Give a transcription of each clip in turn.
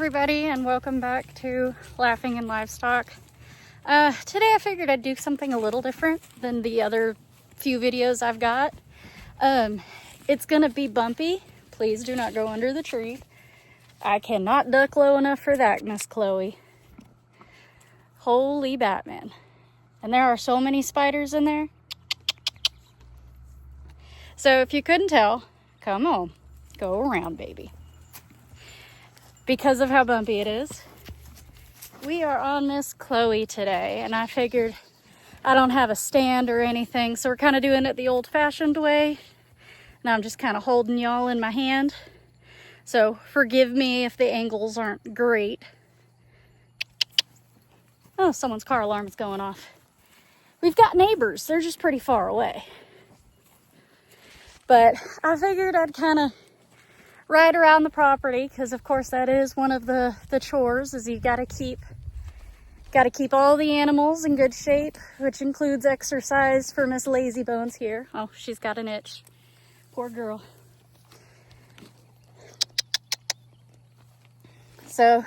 everybody, and welcome back to Laughing in Livestock. Today I figured I'd do something a little different than the other few videos I've got. It's gonna be bumpy. Please do not go under the tree. I cannot duck low enough for that, Miss Chloe. Holy Batman. And there are so many spiders in there. So if you couldn't tell, come on, go around, baby. Because of how bumpy it is, we are on Miss Chloe today, and I figured I don't have a stand or anything, so we're kind of doing it the old-fashioned way. Now I'm just kind of holding y'all in my hand, so forgive me if the angles aren't great. Oh, someone's car alarm is going off. We've got neighbors, they're just pretty far away. But I figured I'd kind of ride around the property, because of course that is one of the chores, is you gotta keep all the animals in good shape, which includes exercise for Miss Lazy Bones here. Oh, she's got an itch. Poor girl. So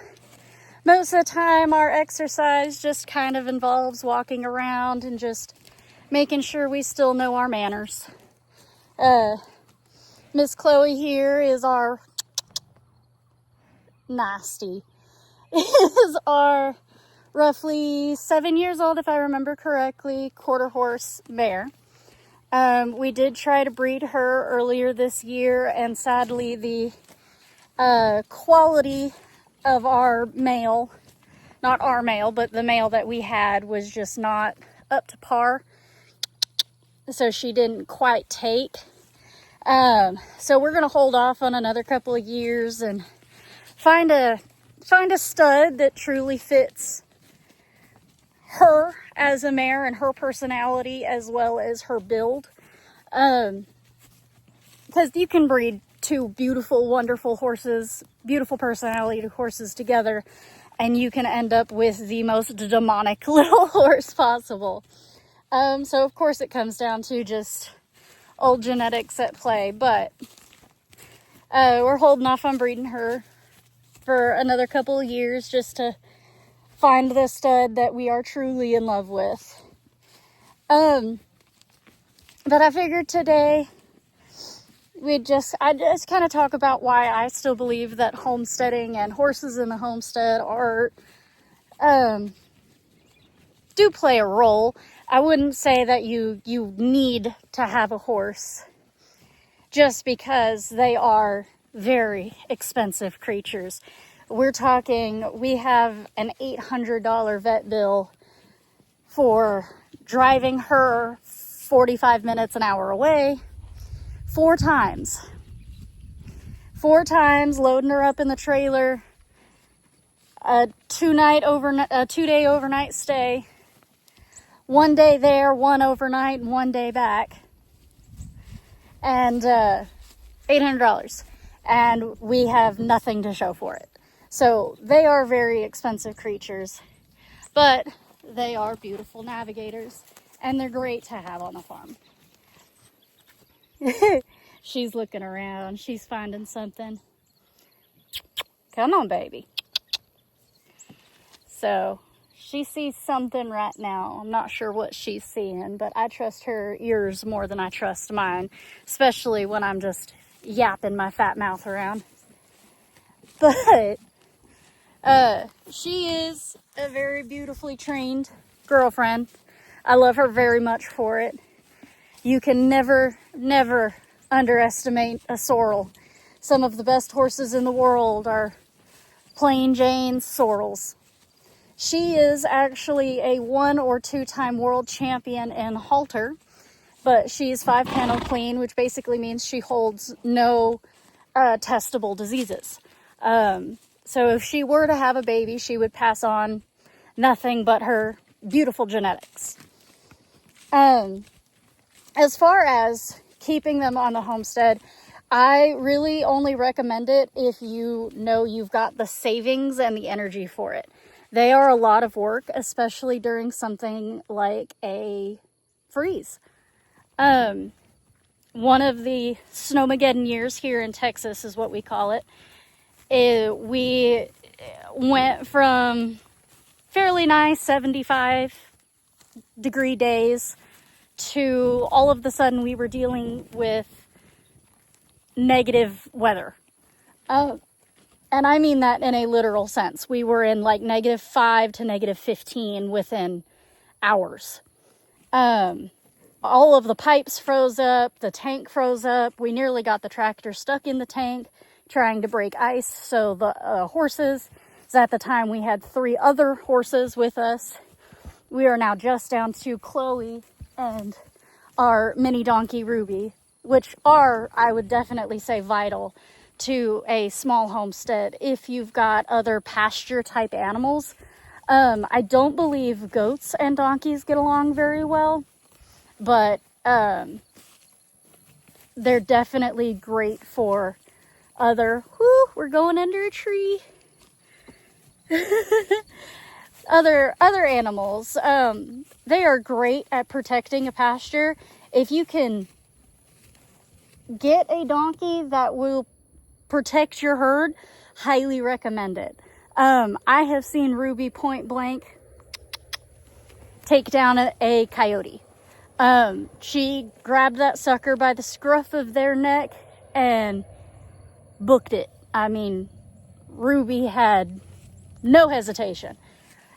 most of the time our exercise just kind of involves walking around and just making sure we still know our manners. Miss Chloe here is our nasty. Is our roughly 7 years old, if I remember correctly, quarter horse mare. We did try to breed her earlier this year, and sadly the quality of our male, not our male, but the male that we had, was just not up to par. So she didn't quite take. So we're going to hold off on another couple of years and find a stud that truly fits her as a mare and her personality as well as her build. Because you can breed two beautiful, wonderful horses, beautiful personality horses together, and you can end up with the most demonic little horse possible. So of course it comes down to just old genetics at play, but we're holding off on breeding her for another couple of years just to find the stud that we are truly in love with. But I figured today I just kind of talk about why I still believe that homesteading and horses in the homestead are do play a role. I wouldn't say that you need to have a horse just because they are very expensive creatures. We're talking, we have an $800 vet bill for driving her 45 minutes, an hour away, 4 times, loading her up in the trailer, a 2-day overnight stay, 1 day there, 1 overnight, and 1 day back, and $800, and we have nothing to show for it. So they are very expensive creatures, but they are beautiful navigators, and they're great to have on a farm. She's looking around, she's finding something. Come on, baby. So she sees something right now. I'm not sure what she's seeing, but I trust her ears more than I trust mine, especially when I'm just yapping my fat mouth around. But she is a very beautifully trained girlfriend. I love her very much for it. You can never underestimate a sorrel. Some of the best horses in the world are plain Jane sorrels. She is actually a 1 or 2 time world champion in halter, but she's 5-panel clean, which basically means she holds no testable diseases. So if she were to have a baby, she would pass on nothing but her beautiful genetics. As far as keeping them on the homestead, I really only recommend it if you know you've got the savings and the energy for it. They are a lot of work, especially during something like a freeze. One of the Snowmageddon years here in Texas is what we call it. We went from fairly nice 75-degree days to all of a sudden we were dealing with negative weather. And I mean that in a literal sense. We were in like -5 to -15 within hours. All of the pipes froze up, the tank froze up. We nearly got the tractor stuck in the tank trying to break ice. So the horses, at the time we had 3 other horses with us. We are now just down to Chloe and our mini donkey Ruby, which are, I would definitely say, vital to a small homestead if you've got other pasture type animals. I don't believe goats and donkeys get along very well, but they're definitely great for other, we're going under a tree. other animals. They are great at protecting a pasture. If you can get a donkey that will protect your herd, highly recommend it. I have seen Ruby point blank take down a coyote. She grabbed that sucker by the scruff of their neck and booked it. I mean, Ruby had no hesitation,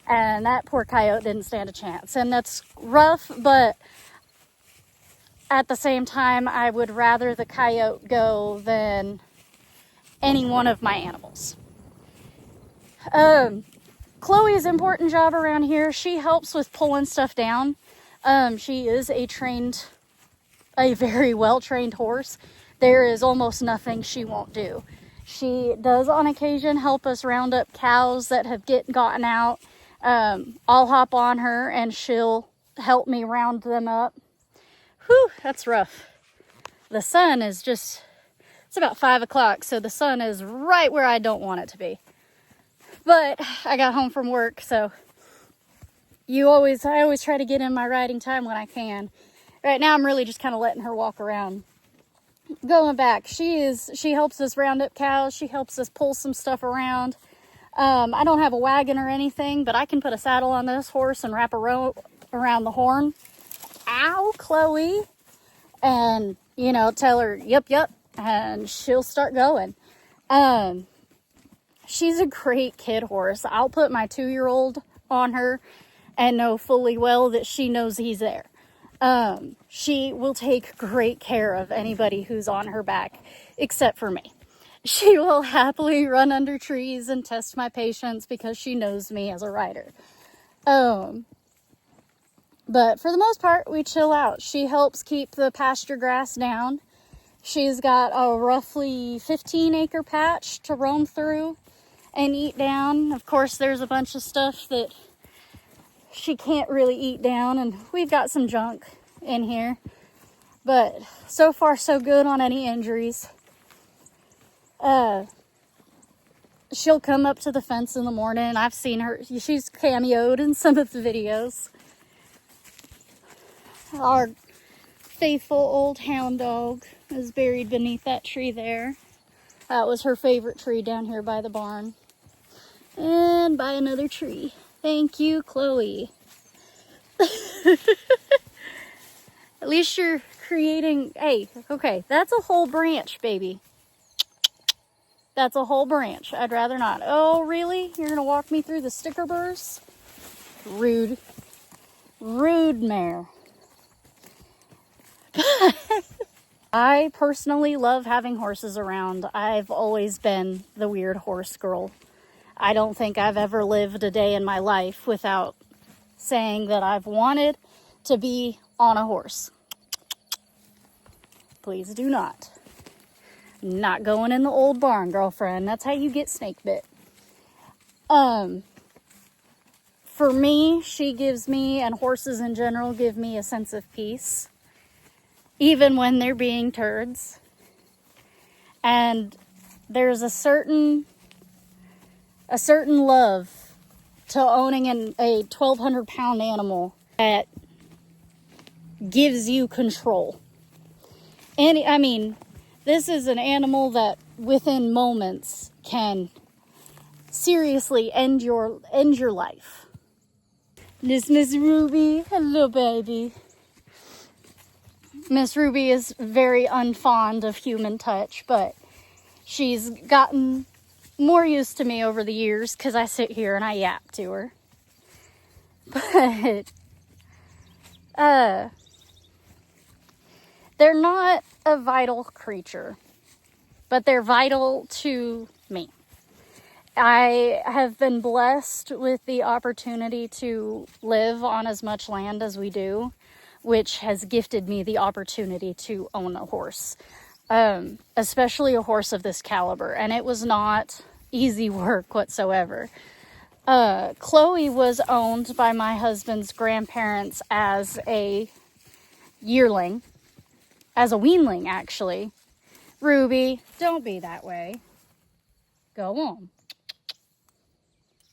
and that poor coyote didn't stand a chance. And that's rough, but at the same time, I would rather the coyote go than any one of my animals. Chloe's important job around here, she helps with pulling stuff down. She is a very well-trained horse. There is almost nothing she won't do. She does on occasion help us round up cows that have gotten out. I'll hop on her and she'll help me round them up. Whew, that's rough. The sun is just, it's about 5 o'clock, so the sun is right where I don't want it to be. But I got home from work, so I always try to get in my riding time when I can. Right now I'm really just kind of letting her walk around. Going back, she helps us round up cows. She helps us pull some stuff around. I don't have a wagon or anything, but I can put a saddle on this horse and wrap a rope around the horn. Ow, Chloe. And, tell her, yep, and she'll start going. She's a great kid horse. I'll put my 2-year-old on her and know fully well that she knows he's there. She will take great care of anybody who's on her back, except for me. She will happily run under trees and test my patience because she knows me as a rider. But for the most part, we chill out. She helps keep the pasture grass down. She's got a roughly 15-acre patch to roam through and eat down. Of course, there's a bunch of stuff that she can't really eat down, and we've got some junk in here. But so far, so good on any injuries. She'll come up to the fence in the morning. I've seen her. She's cameoed in some of the videos. Our faithful old hound dog is buried beneath that tree there. That was her favorite tree down here by the barn. And by another tree. Thank you, Chloe. At least you're creating... Hey, okay, that's a whole branch, baby. That's a whole branch. I'd rather not. Oh, really? You're going to walk me through the sticker burrs? Rude. Rude mare. I personally love having horses around. I've always been the weird horse girl. I don't think I've ever lived a day in my life without saying that I've wanted to be on a horse. Please do not. Not going in the old barn, girlfriend. That's how you get snake bit. For me, she gives me, and horses in general give me, a sense of peace. Even when they're being turds. And there's a certain love to owning a 1,200-pound animal that gives you control. And I mean, this is an animal that within moments can seriously end your life. This Miss Ruby, hello baby. Miss Ruby is very unfond of human touch, but she's gotten more used to me over the years because I sit here and I yap to her. But they're not a vital creature, but they're vital to me. I have been blessed with the opportunity to live on as much land as we do, which has gifted me the opportunity to own a horse, especially a horse of this caliber. And it was not easy work whatsoever. Chloe was owned by my husband's grandparents as a yearling, as a weanling, actually. Ruby, don't be that way. Go on.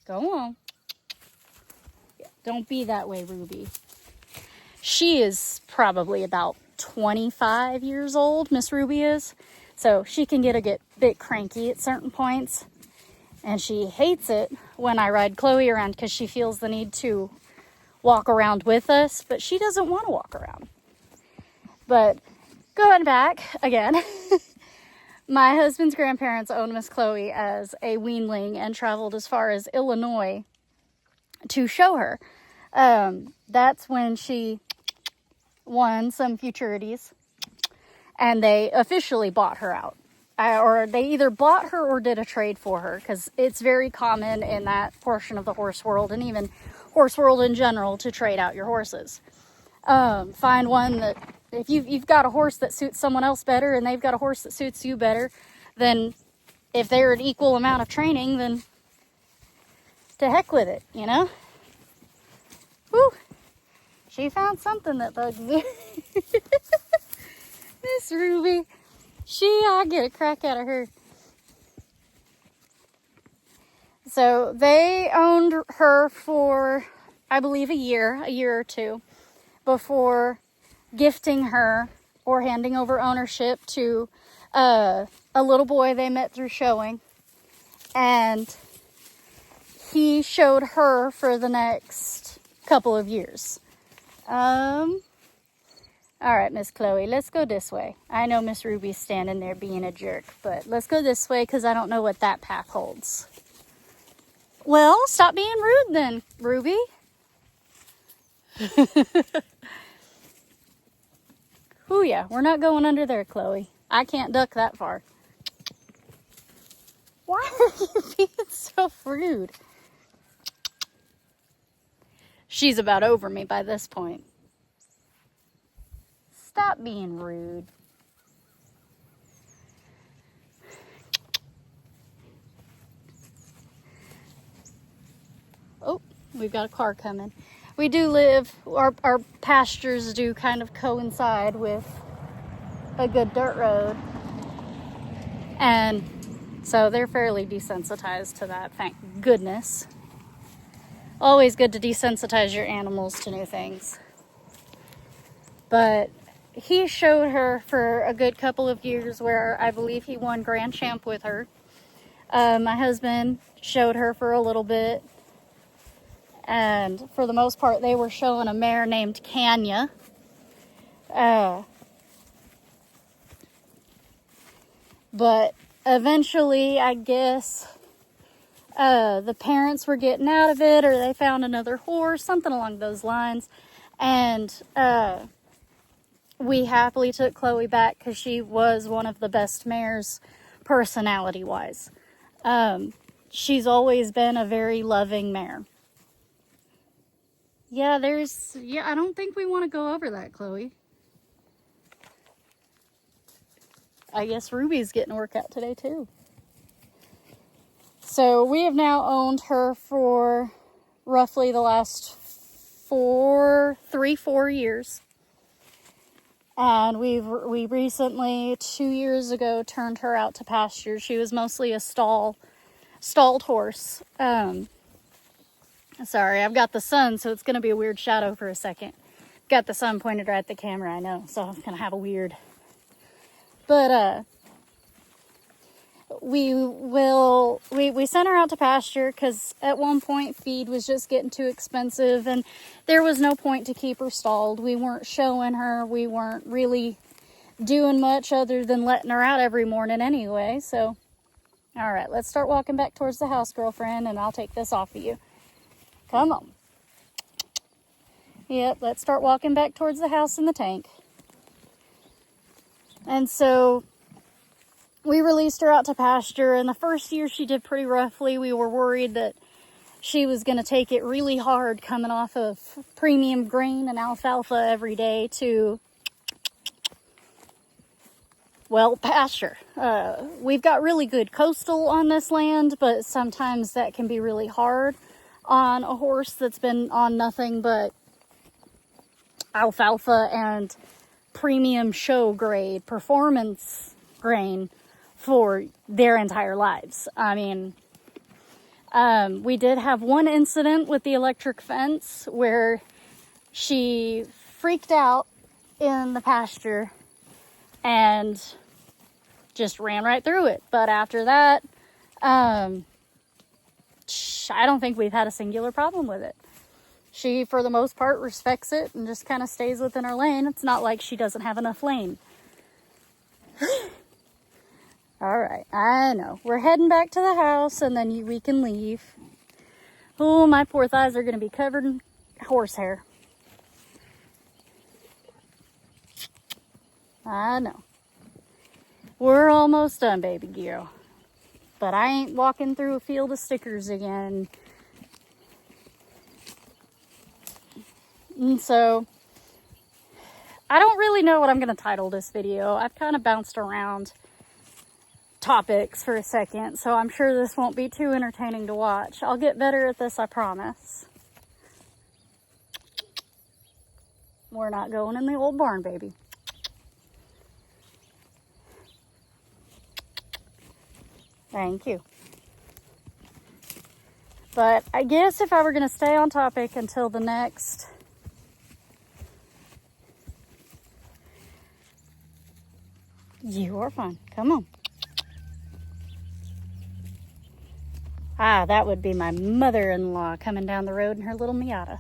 Go on. Don't be that way, Ruby. She is probably about 25 years old, Miss Ruby is. So she can get a bit cranky at certain points. And she hates it when I ride Chloe around because she feels the need to walk around with us. But she doesn't want to walk around. But going back again, my husband's grandparents owned Miss Chloe as a weanling and traveled as far as Illinois to show her. That's when she won some futurities, and they officially bought her out. Or they either bought her or did a trade for her, because it's very common in that portion of the horse world, and even horse world in general, to trade out your horses. Find one that, if you've got a horse that suits someone else better, and they've got a horse that suits you better, then if they're an equal amount of training, then to heck with it, you know? Woo! She found something that bugs me. Miss Ruby. I get a crack out of her. So they owned her for, I believe, a year or two before gifting her or handing over ownership to a little boy they met through showing. And he showed her for the next couple of years. All right, Miss Chloe, let's go this way. I know Miss Ruby's standing there being a jerk, but let's go this way because I don't know what that path holds. Well, stop being rude then, Ruby. Ooh, yeah, we're not going under there, Chloe. I can't duck that far. Why are you being so rude? She's about over me by this point. Stop being rude. Oh, we've got a car coming. We do live, our pastures do kind of coincide with a good dirt road. And so they're fairly desensitized to that, thank goodness. Always good to desensitize your animals to new things. But he showed her for a good couple of years where I believe he won Grand Champ with her. My husband showed her for a little bit. And for the most part, they were showing a mare named Kanya. But eventually, I guess, the parents were getting out of it, or they found another horse, something along those lines. And we happily took Chloe back because she was one of the best mares personality-wise. She's always been a very loving mare. Yeah, I don't think we want to go over that, Chloe. I guess Ruby's getting a workout today, too. So we have now owned her for roughly the last 4 years. And we recently, 2 years ago, turned her out to pasture. She was mostly a stalled horse. Sorry, I've got the sun, so it's going to be a weird shadow for a second. Got the sun pointed right at the camera, I know, so I'm going to have a weird. But we sent her out to pasture because at one point feed was just getting too expensive and there was no point to keep her stalled. We weren't showing her. We weren't really doing much other than letting her out every morning anyway. So, all right, let's start walking back towards the house, girlfriend, and I'll take this off of you. Come on. Yep, let's start walking back towards the house and the tank. And so we released her out to pasture, and the first year she did pretty roughly. We were worried that she was going to take it really hard coming off of premium grain and alfalfa every day to, well, pasture. We've got really good coastal on this land, but sometimes that can be really hard on a horse that's been on nothing but alfalfa and premium show grade performance grain for their entire lives. I mean, we did have one incident with the electric fence where she freaked out in the pasture and just ran right through it. But after that, I don't think we've had a singular problem with it. She, for the most part, respects it and just kind of stays within her lane. It's not like she doesn't have enough lane. All right, I know. We're heading back to the house, and then we can leave. Oh, my poor thighs are going to be covered in horsehair. I know. We're almost done, baby girl. But I ain't walking through a field of stickers again. And so, I don't really know what I'm going to title this video. I've kind of bounced around topics for a second, so I'm sure this won't be too entertaining to watch. I'll get better at this, I promise. We're not going in the old barn, baby. Thank you. But I guess if I were going to stay on topic until the next You are fine. Come on. Ah, that would be my mother-in-law coming down the road in her little Miata.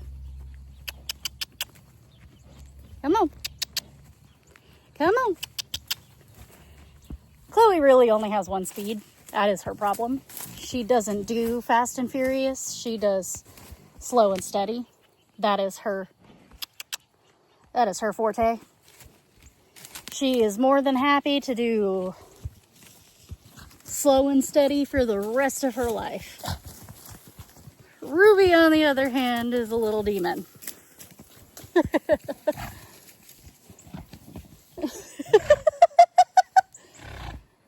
Come on. Come on. Chloe really only has one speed. That is her problem. She doesn't do fast and furious. She does slow and steady. That is her forte. She is more than happy to do slow and steady for the rest of her life. Ruby, on the other hand, is a little demon.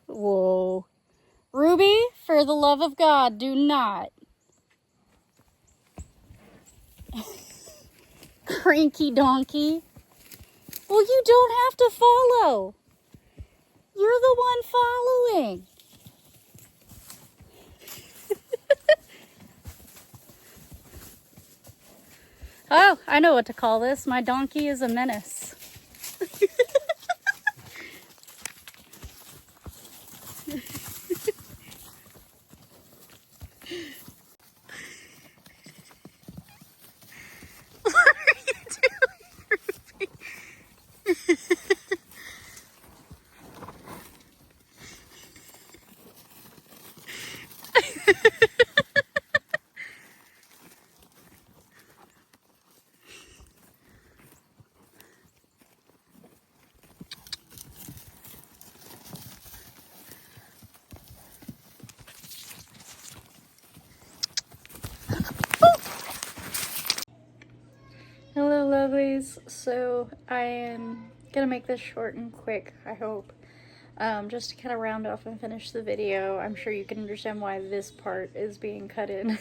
Whoa. Ruby, for the love of God, do not. Cranky donkey. Well, you don't have to follow. You're the one following. Oh, I know what to call this. My donkey is a menace. Hello, lovelies. So I am gonna make this short and quick, I hope. Just to kind of round off and finish the video. I'm sure you can understand why this part is being cut in.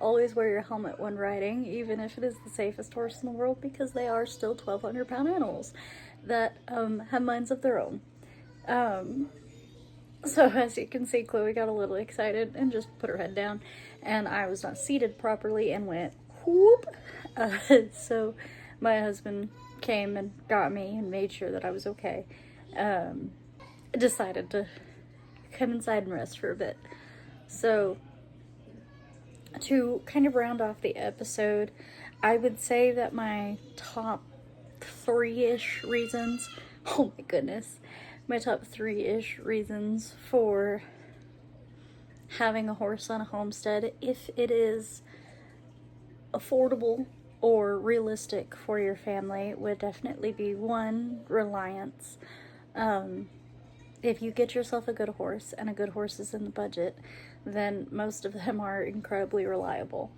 Always wear your helmet when riding, even if it is the safest horse in the world, because they are still 1,200-pound animals that have minds of their own. So as you can see, Chloe got a little excited and just put her head down, and I was not seated properly and went whoop. So my husband came and got me and made sure that I was okay. Decided to come inside and rest for a bit. So to kind of round off the episode, I would say that my top 3-ish reasons, oh my goodness, my top 3-ish reasons for having a horse on a homestead, if it is affordable or realistic for your family, would definitely be 1, reliance. If you get yourself a good horse, and a good horse is in the budget, then most of them are incredibly reliable.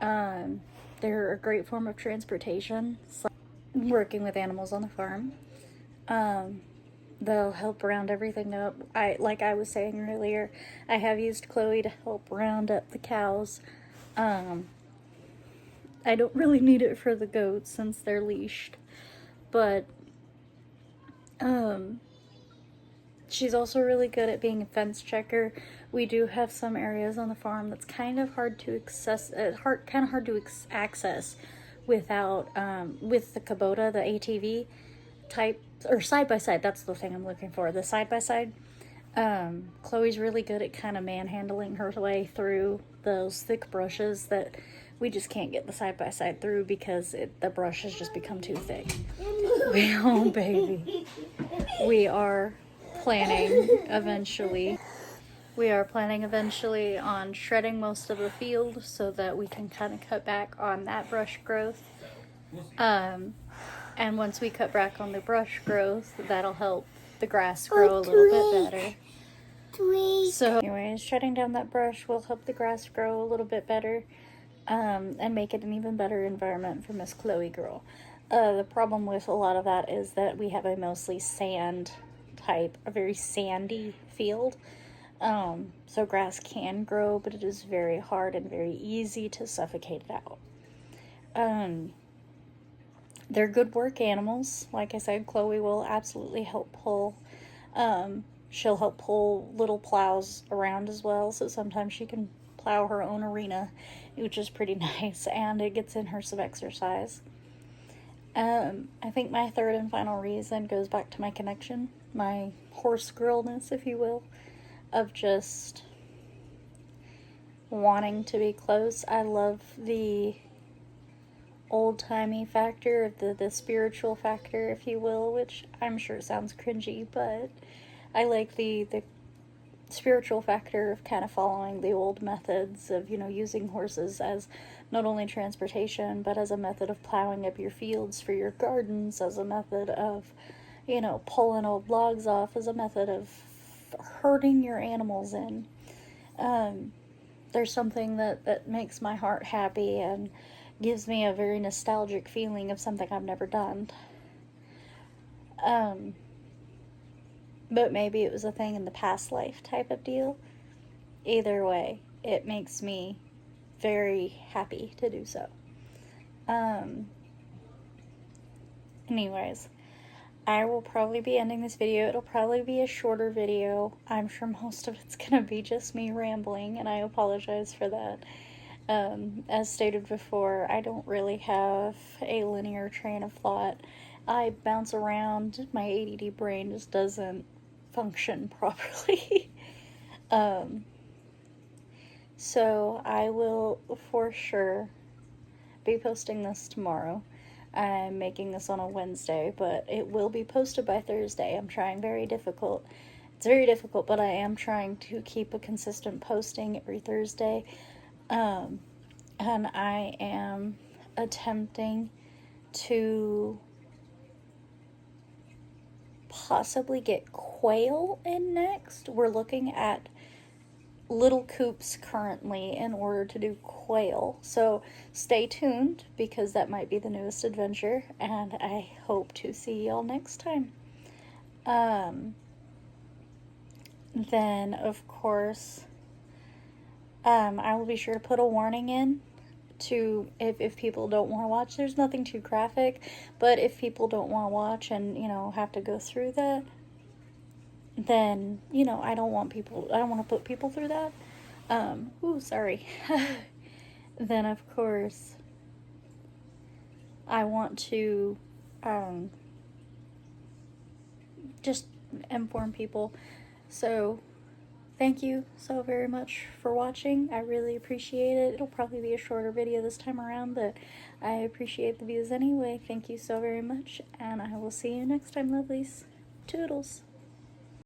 They're a great form of transportation, working with animals on the farm. They'll help round everything up. Like I was saying earlier, I have used Chloe to help round up the cows. I don't really need it for the goats since they're leashed, but she's also really good at being a fence checker. We do have some areas on the farm that's kind of hard to access, access without, with the Kubota, the ATV type, or side-by-side, that's the thing I'm looking for, the side-by-side. Chloe's really good at kind of manhandling her way through those thick brushes that we just can't get the side-by-side through because the brush has just become too thick. Oh, baby. We are planning eventually on shredding most of the field so that we can kind of cut back on that brush growth. And once we cut back on the brush growth, that'll help the grass grow a little bit better. So anyways, shredding down that brush will help the grass grow a little bit better, and make it an even better environment for Miss Chloe girl. The problem with a lot of that is that we have a mostly sand type, a very sandy field. So grass can grow, but it is very hard and very easy to suffocate it out. They're good work animals. Like I said, Chloe will absolutely help pull. She'll help pull little plows around as well, so sometimes she can plow her own arena, which is pretty nice, and it gets in her some exercise. I think my third and final reason goes back to my connection, my horse girlness, if you will, of just wanting to be close. I love the old-timey factor of the spiritual factor, if you will, which I'm sure sounds cringy, but I like the spiritual factor of kind of following the old methods of, using horses as not only transportation, but as a method of plowing up your fields for your gardens, as a method of, pulling old logs off, as a method of herding your animals in. There's something that makes my heart happy and gives me a very nostalgic feeling of something I've never done. But maybe it was a thing in the past life type of deal. Either way, it makes me very happy to do so. Anyways, I will probably be ending this video. It'll probably be a shorter video. I'm sure most of it's gonna be just me rambling, and I apologize for that. As stated before, I don't really have a linear train of thought. I bounce around. My ADD brain just doesn't function properly. So I will for sure be posting this tomorrow. I'm making this on a Wednesday, but it will be posted by Thursday. I'm trying very difficult. It's very difficult, but I am trying to keep a consistent posting every Thursday. And I am attempting to possibly get quail in next. We're looking at little coops currently in order to do quail. So stay tuned because that might be the newest adventure, and I hope to see y'all next time. Then, of course, I will be sure to put a warning in to if people don't want to watch. There's nothing too graphic, but if people don't want to watch and, have to go through that, then, I don't want to put people through that. Sorry. Then, of course, I want to, just inform people. So, thank you so very much for watching. I really appreciate it. It'll probably be a shorter video this time around, but I appreciate the views anyway. Thank you so very much, and I will see you next time, lovelies. Toodles.